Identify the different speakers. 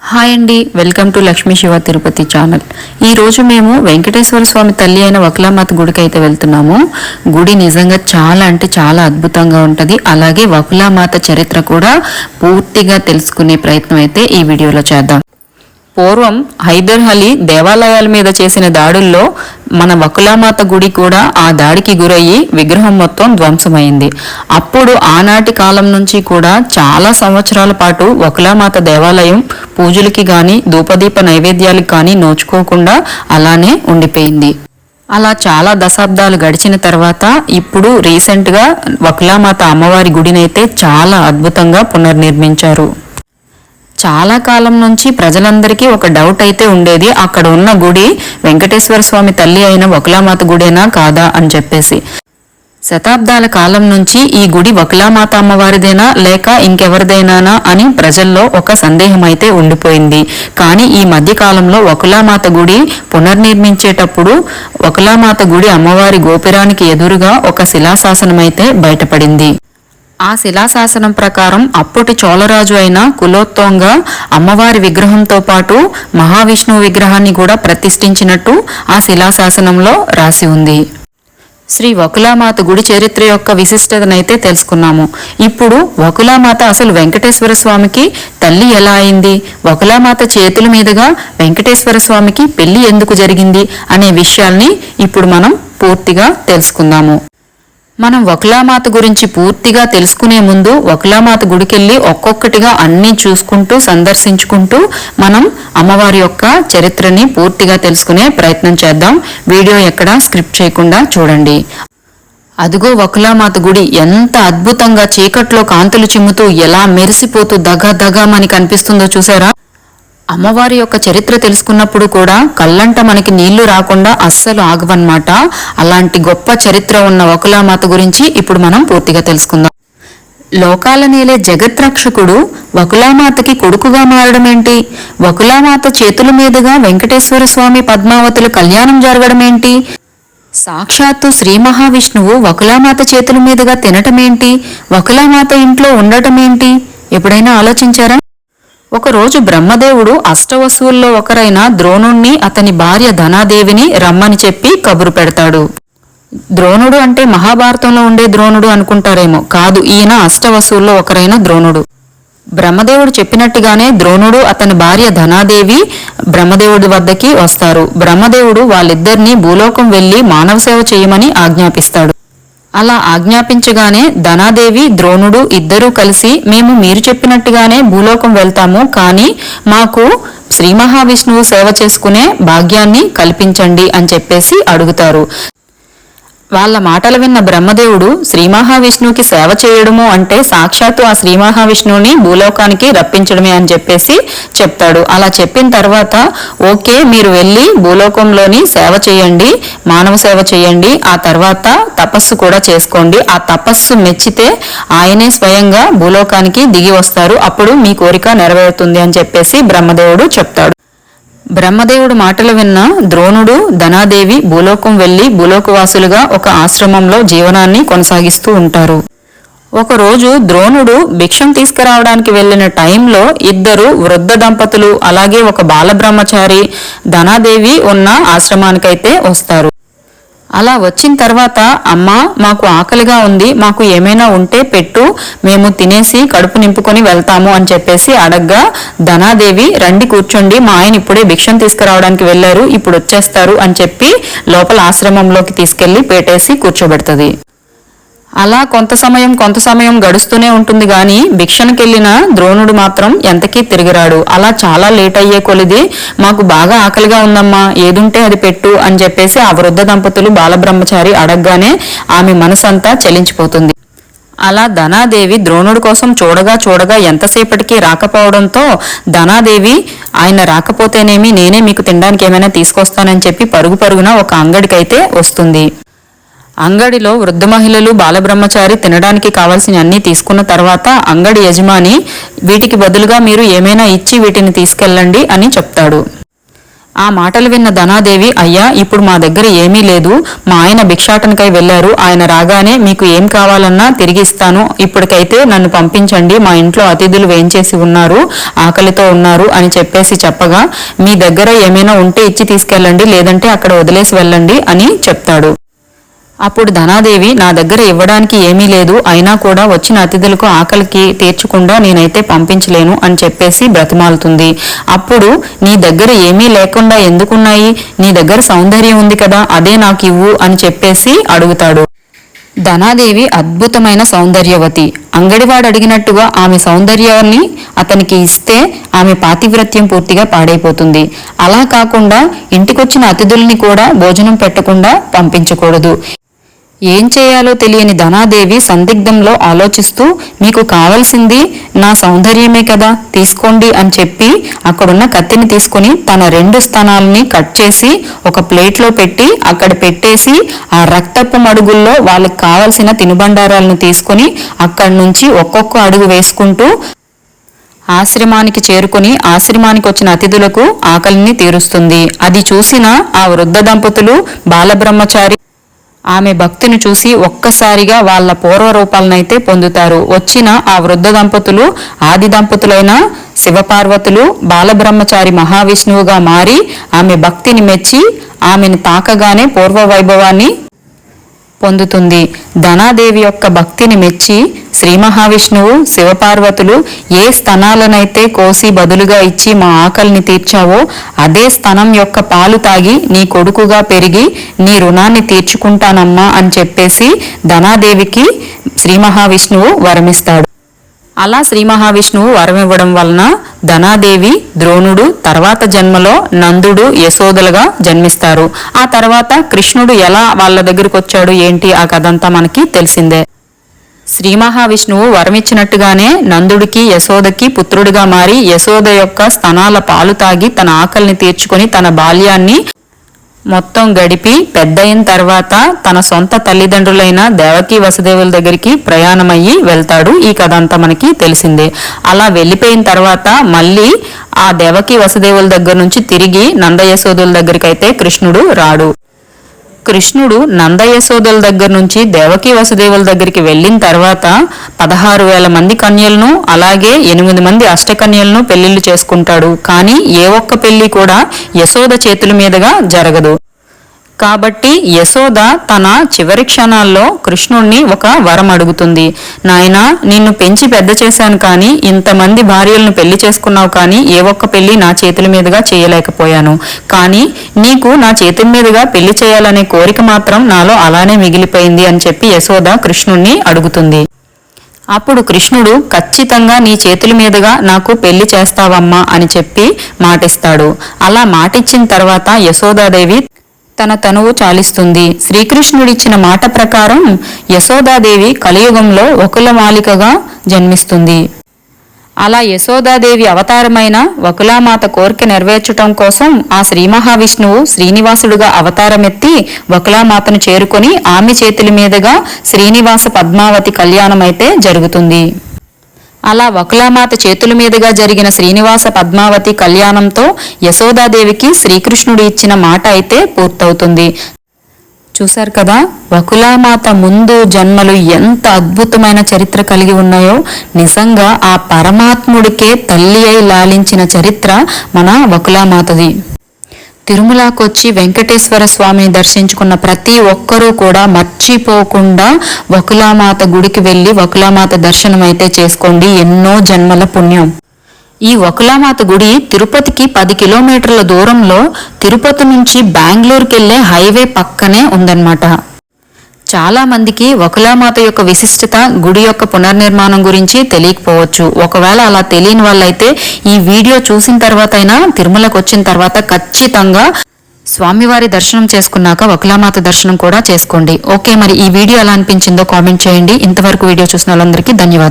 Speaker 1: Hi అండి, welcome to Lakshmi Shiva Tirupati channel. ఈరోజు మేము వెంకటేశ్వర స్వామి తల్లి అయిన వకులామాత గుడికి అయితే వెళ్తున్నాము. గుడి నిజంగా చాలా అంటే చాలా అద్భుతంగా ఉంటుంది. అలాగే వకులామాత చరిత్ర కూడా పూర్తిగా తెలుసుకునే ప్రయత్నం అయితే ఈ వీడియోలో చేద్దాం. పూర్వం హైదర్ అలీ దేవాలయాల మీద చేసిన దాడుల్లో మన వకులామాత గుడి కూడా ఆ దాడికి గురయ్యి విగ్రహం మొత్తం ధ్వంసమైంది. అప్పుడు ఆనాటి కాలం నుంచి కూడా చాలా సంవత్సరాల పాటు వకులామాత దేవాలయం పూజలకి కానీ ధూపదీప నైవేద్యాలకు కానీ నోచుకోకుండా అలానే ఉండిపోయింది. అలా చాలా దశాబ్దాలు గడిచిన తర్వాత ఇప్పుడు రీసెంట్గా వకులామాత అమ్మవారి గుడినైతే చాలా అద్భుతంగా పునర్నిర్మించారు. చాలా కాలం నుంచి ప్రజలందరికీ ఒక డౌట్ అయితే ఉండేది, అక్కడ ఉన్న గుడి వెంకటేశ్వర స్వామి తల్లి అయిన వకులామాత గుడేనా కాదా అని చెప్పేసి. శతాబ్దాల కాలం నుంచి ఈ గుడి వకులామాత అమ్మవారిదేనా లేక ఇంకెవరిదైనానా అని ప్రజల్లో ఒక సందేహం అయితే ఉండిపోయింది. కానీ ఈ మధ్య కాలంలో వకులామాత గుడి పునర్నిర్మించేటప్పుడు వకులామాత గుడి అమ్మవారి గోపురానికి ఎదురుగా ఒక శిలాశాసనం అయితే బయటపడింది. ఆ శిలాశాసనం ప్రకారం అప్పటి చోళరాజు అయిన కులోత్తోంగ అమ్మవారి విగ్రహంతో పాటు మహావిష్ణువు విగ్రహాన్ని కూడా ప్రతిష్ఠించినట్టు ఆ శిలాశాసనంలో రాసి ఉంది. శ్రీ వకులామాత గుడి చరిత్ర యొక్క విశిష్టతనైతే తెలుసుకున్నాము. ఇప్పుడు వకులామాత అసలు వెంకటేశ్వర స్వామికి తల్లి ఎలా అయింది, వకులామాత చేతుల మీదుగా వెంకటేశ్వర స్వామికి పెళ్లి ఎందుకు జరిగింది అనే విషయాల్ని ఇప్పుడు మనం పూర్తిగా తెలుసుకుందాము. మనం వకులామాత గురించి పూర్తిగా తెలుసుకునే ముందు వకులామాత గుడికెళ్ళి ఒక్కొక్కటిగా అన్నీ చూసుకుంటూ సందర్శించుకుంటూ మనం అమ్మవారి యొక్క చరిత్రని పూర్తిగా తెలుసుకునే ప్రయత్నం చేద్దాం. వీడియో ఎక్కడా స్క్రిప్ట్ చేయకుండా చూడండి. అదిగో వకులామాత గుడి ఎంత అద్భుతంగా చీకట్లో కాంతులు చిమ్ముతూ ఎలా మెరిసిపోతూ దగామని కనిపిస్తుందో చూసారా. అమ్మవారి యొక్క చరిత్ర తెలుసుకున్నప్పుడు కూడా కళ్ళంట మనకి నీళ్లు రాకుండా అస్సలు ఆగవన్నమాట. అలాంటి గొప్ప చరిత్ర ఉన్న వకులామాత గురించి ఇప్పుడు మనం పూర్తిగా తెలుసుకుందాం. లోకాల నేలే జగత్రక్షకుడు వకులామాతకి కొడుకుగా మారడం ఏంటి, వకులామాత చేతుల మీదుగా వెంకటేశ్వర స్వామి పద్మావతుల కళ్యాణం జరగడం ఏంటి, సాక్షాత్తు శ్రీ మహావిష్ణువు వకులామాత చేతుల మీదుగా తినటమేంటి, వకులామాత ఇంట్లో ఉండటమేంటి ఎప్పుడైనా ఆలోచించారా? ఒకరోజు బ్రహ్మదేవుడు అష్టవసువుల్లో ఒకరైన ద్రోణుణ్ణి అతని భార్య ధనాదేవిని రమ్మని చెప్పి కబురు పెడతాడు. ద్రోణుడు అంటే మహాభారతంలో ఉండే ద్రోణుడు అనుకుంటారేమో, కాదు, ఈయన అష్టవసువుల్లో ఒకరైన ద్రోణుడు. బ్రహ్మదేవుడు చెప్పినట్టుగానే ద్రోణుడు అతని భార్య ధనాదేవి బ్రహ్మదేవుడి వద్దకి వస్తారు. బ్రహ్మదేవుడు వాళ్ళిద్దరినీ భూలోకం వెళ్లి మానవ సేవ చేయమని ఆజ్ఞాపిస్తాడు. అలా ఆజ్ఞాపించగానే ధనాదేవి ద్రోణుడు ఇద్దరూ కలిసి మేము మీరు చెప్పినట్టుగానే భూలోకం వెళ్తాము, కానీ మాకు శ్రీ మహావిష్ణువు సేవ చేసుకునే భాగ్యాన్ని కల్పించండి అని చెప్పేసి అడుగుతారు. వాళ్ళ మాటలు విన్న బ్రహ్మదేవుడు శ్రీ మహావిష్ణువుకి సేవ చేయడము అంటే సాక్షాత్తు ఆ శ్రీ మహావిష్ణువుని భూలోకానికి రప్పించడమే అని చెప్పేసి చెప్తాడు. అలా చెప్పిన తర్వాత ఓకే, మీరు వెళ్ళి భూలోకంలోని సేవ చేయండి, మానవ సేవ చేయండి, ఆ తర్వాత తపస్సు కూడా చేసుకోండి, ఆ తపస్సు మెచ్చితే ఆయనే స్వయంగా భూలోకానికి దిగి వస్తారు, అప్పుడు మీ కోరిక నెరవేరుతుంది అని చెప్పేసి బ్రహ్మదేవుడు చెప్తాడు. బ్రహ్మదేవుడు మాటలు విన్న ద్రోణుడు ధనాదేవి భూలోకం వెళ్లి భూలోకవాసులుగా ఒక ఆశ్రమంలో జీవనాన్ని కొనసాగిస్తూ ఉంటారు. ఒకరోజు ద్రోణుడు భిక్షం తీసుకురావడానికి వెళ్లిన టైంలో ఇద్దరు వృద్ధ దంపతులు అలాగే ఒక బాలబ్రహ్మచారి ధనాదేవి ఉన్న ఆశ్రమానికైతే వస్తారు. అలా వచ్చిన తర్వాత అమ్మా మాకు ఆకలిగా ఉంది, మాకు ఏమైనా ఉంటే పెట్టు, మేము తినేసి కడుపు నింపుకొని వెళ్తాము అని చెప్పేసి అడగ్గా ధనాదేవి రండి కూర్చోండి, మా ఆయన ఇప్పుడే భిక్షం తీసుకురావడానికి వెళ్లారు, ఇప్పుడు వచ్చేస్తారు అని చెప్పి లోపల ఆశ్రమంలోకి తీసుకెళ్లి పెట్టేసి కూర్చోబెడుతుంది. అలా కొంత సమయం గడుస్తూనే ఉంటుంది గాని భిక్షణకెళ్లిన ద్రోణుడు మాత్రం ఎంతకీ తిరిగిరాడు. అలా చాలా లేట్ అయ్యే కొలిది మాకు బాగా ఆకలిగా ఉందమ్మా, ఏదుంటే అది పెట్టు అని చెప్పేసి ఆ వృద్ధ దంపతులు బాలబ్రహ్మచారి అడగగానే ఆమె మనసంతా చలించిపోతుంది. అలా ధనాదేవి ద్రోణుడి కోసం చూడగా ఎంతసేపటికి రాకపోవడంతో ధనాదేవి ఆయన రాకపోతేనేమి నేనే మీకు తినడానికి ఏమైనా తీసుకొస్తానని చెప్పి పరుగున ఒక అంగడికైతే వస్తుంది. అంగడిలో వృద్ధ మహిళలు బాలబ్రహ్మచారి తినడానికి కావాల్సిన అన్ని తీసుకున్న తర్వాత అంగడి యజమాని వీటికి బదులుగా మీరు ఏమైనా ఇచ్చి వీటిని తీసుకెళ్ళండి అని చెప్తాడు. ఆ మాటలు విన్న ధనాదేవి, అయ్యా ఇప్పుడు మా దగ్గర ఏమీ లేదు, మా ఆయన భిక్షాటనకై వెళ్లారు, ఆయన రాగానే మీకు ఏం కావాలన్నా తిరిగి ఇస్తాను, ఇప్పటికైతే నన్ను పంపించండి, మా ఇంట్లో అతిథులు వేంచేసి ఉన్నారు, ఆకలితో ఉన్నారు అని చెప్పగా, మీ దగ్గర ఏమైనా ఉంటే ఇచ్చి తీసుకెళ్ళండి, లేదంటే అక్కడ వదిలేసి వెళ్ళండి అని చెప్తాడు. అప్పుడు ధనాదేవి, నా దగ్గర ఇవ్వడానికి ఏమీ లేదు, అయినా కూడా వచ్చిన అతిథులకు ఆకలికి తీర్చకుండా నేనైతే పంపించలేను అని చెప్పేసి బ్రతిమాలుతుంది. అప్పుడు నీ దగ్గర ఏమీ లేకుండా ఎందుకున్నాయి, నీ దగ్గర సౌందర్యం ఉంది కదా, అదే నాకు ఇవ్వు అని చెప్పేసి అడుగుతాడు. ధనాదేవి అద్భుతమైన సౌందర్యవతి. అంగడివాడు అడిగినట్టుగా ఆమె సౌందర్యాన్ని అతనికి ఇస్తే ఆమె పాతివ్రత్యం పూర్తిగా పాడైపోతుంది. అలా కాకుండా ఇంటికొచ్చిన అతిథుల్ని కూడా భోజనం పెట్టకుండా పంపించకూడదు. ఏం చేయాలో తెలియని ధనాదేవి సందిగ్ధంలో ఆలోచిస్తూ, మీకు కావలసింది నా సౌందర్యమే కదా, తీసుకోండి అని చెప్పి అక్కడున్న కత్తిని తీసుకుని తన 2 స్తనాలని కట్ చేసి ఒక ప్లేట్లో పెట్టి అక్కడ పెట్టేసి ఆ రక్తపు మడుగుల్లో వాళ్ళకి కావలసిన తినుబండారాలను తీసుకుని అక్కడి నుంచి ఒక్కొక్క అడుగు వేసుకుంటూ ఆశ్రమానికి చేరుకుని ఆశ్రమానికి వచ్చిన అతిథులకు ఆకలిని తీరుస్తుంది. అది చూసిన ఆ వృద్ధ దంపతులు బాలబ్రహ్మచారి ఆమె భక్తిని చూసి ఒక్కసారిగా వాళ్ళ పూర్వ రూపాలనైతే పొందుతారు. వచ్చిన ఆ వృద్ధ దంపతులు ఆది దంపతులైన శివపార్వతులు బాలబ్రహ్మచారి మహావిష్ణువుగా మారి ఆమె భక్తిని మెచ్చి ఆమెను తాకగానే పూర్వ వైభవాన్ని పొందుతుంది. ధనాదేవి యొక్క భక్తిని మెచ్చి శ్రీ మహావిష్ణువు శివపార్వతులు ఏ స్తనాలనైతే కోసి బదులుగా ఇచ్చి మా ఆకలిని తీర్చావో అదే స్తనం యొక్క పాలు తాగి నీ కొడుకుగా పెరిగి నీ రుణాన్ని తీర్చుకుంటానమ్మా అని చెప్పేసి ధనాదేవికి శ్రీ మహావిష్ణువు వరమిస్తాడు. అలా శ్రీ మహావిష్ణువు వరమివ్వడం వలన ధనాదేవి, ద్రోణుడు తర్వాత జన్మలో నందుడు, యశోదలుగా జన్మిస్తారు. ఆ తర్వాత కృష్ణుడు ఎలా వాళ్ళ దగ్గరికి వచ్చాడు ఏంటి ఆ కథంతా మనకి తెలిసిందే. శ్రీ మహావిష్ణువు వరమిచ్చినట్టుగానే నందుడికి యశోదకి పుత్రుడిగా మారి యశోద యొక్క స్తనాల పాలు తాగి తన ఆకలిని తీర్చుకుని తన బాల్యాన్ని మొత్తం గడిపి పెద్దయిన తర్వాత తన సొంత తల్లిదండ్రులైన దేవకి వసుదేవుల దగ్గరికి ప్రయాణమయ్యి వెళ్తాడు. ఈ కథ అంతా మనకి తెలిసిందే. అలా వెళ్ళిపోయిన తర్వాత మళ్ళీ ఆ దేవకి వసుదేవుల దగ్గర నుంచి తిరిగి నందయశోదుల దగ్గరికి అయితే కృష్ణుడు రాడు. కృష్ణుడు నందయశోదల దగ్గర నుంచి దేవకి వసుదేవుల దగ్గరికి వెళ్ళిన తర్వాత 16,000 మంది కన్యలను అలాగే 8 మంది అష్టకన్యలను పెళ్లిళ్లు చేసుకుంటాడు. కానీ ఏ ఒక్క పెళ్లి కూడా యశోద చేతుల మీదుగా జరగదు. కాబట్టి యశోద తన చివరి క్షణాల్లో కృష్ణుణ్ణి ఒక వరం అడుగుతుంది. నాయనా, నిన్ను పెంచి పెద్ద చేశాను కానీ ఇంతమంది భార్యలను పెళ్లి చేసుకున్నావు కానీ ఏ ఒక్క పెళ్లి నా చేతుల మీదుగా చేయలేకపోయాను. కానీ నీకు నా చేతుల మీదుగా పెళ్లి చేయాలనే కోరిక మాత్రం నాలో అలానే మిగిలిపోయింది అని చెప్పి యశోద కృష్ణుణ్ణి అడుగుతుంది. అప్పుడు కృష్ణుడు ఖచ్చితంగా నీ చేతుల మీదుగా నాకు పెళ్లి చేస్తావమ్మా అని చెప్పి మాటిస్తాడు. అలా మాటిచ్చిన తర్వాత యశోదాదేవి తన తనువు చాలిస్తుంది. శ్రీకృష్ణుడిచ్చిన మాట ప్రకారం యశోదాదేవి కలియుగంలో వకులమాలికగా జన్మిస్తుంది. అలా యశోదాదేవి అవతారమైన వకులామాత కోరిక నెరవేర్చటం కోసం ఆ శ్రీ మహావిష్ణువు శ్రీనివాసుడుగా అవతారమెత్తి వకులామాతను చేరుకొని ఆమె చేతుల మీదుగా శ్రీనివాస పద్మావతి కళ్యాణం అయితే జరుగుతుంది. అలా వకులామాత చేతుల మీదుగా జరిగిన శ్రీనివాస పద్మావతి కళ్యాణంతో యశోదాదేవికి శ్రీకృష్ణుడు ఇచ్చిన మాట అయితే పూర్తవుతుంది. చూశారు కదా, వకులామాత ముందు జన్మలు ఎంత అద్భుతమైన చరిత్ర కలిగి ఉన్నాయో. నిజంగా ఆ పరమాత్ముడికే తల్లి అయి లాలించిన చరిత్ర మన వకులామాతది. తిరుమలకొచ్చి వెంకటేశ్వర స్వామిని దర్శించుకున్న ప్రతి ఒక్కరూ కూడా మర్చిపోకుండా వకులామాత గుడికి వెళ్ళి వకులామాత దర్శనం అయితే చేసుకోండి. ఎన్నో జన్మల పుణ్యం. ఈ వకులామాత గుడి తిరుపతికి 10 కిలోమీటర్ల దూరంలో తిరుపతి నుంచి బెంగళూరుకి వెళ్లే హైవే పక్కనే ఉందన్నమాట. చాలా మందికి వకులామాత యొక్క విశిష్టత, గుడి యొక్క పునర్నిర్మాణం గురించి తెలియకపోవచ్చు. ఒకవేళ అలా తెలియని వాళ్ళైతే ఈ వీడియో చూసిన తర్వాత అయినా తిరుమలకు వచ్చిన తర్వాత ఖచ్చితంగా స్వామివారి దర్శనం చేసుకున్నాక వకులామాత దర్శనం కూడా చేసుకోండి. ఓకే, మరి ఈ వీడియో ఎలా అనిపించిందో కామెంట్ చేయండి. ఇంతవరకు వీడియో చూసిన వాళ్ళందరికీ ధన్యవాదాలు.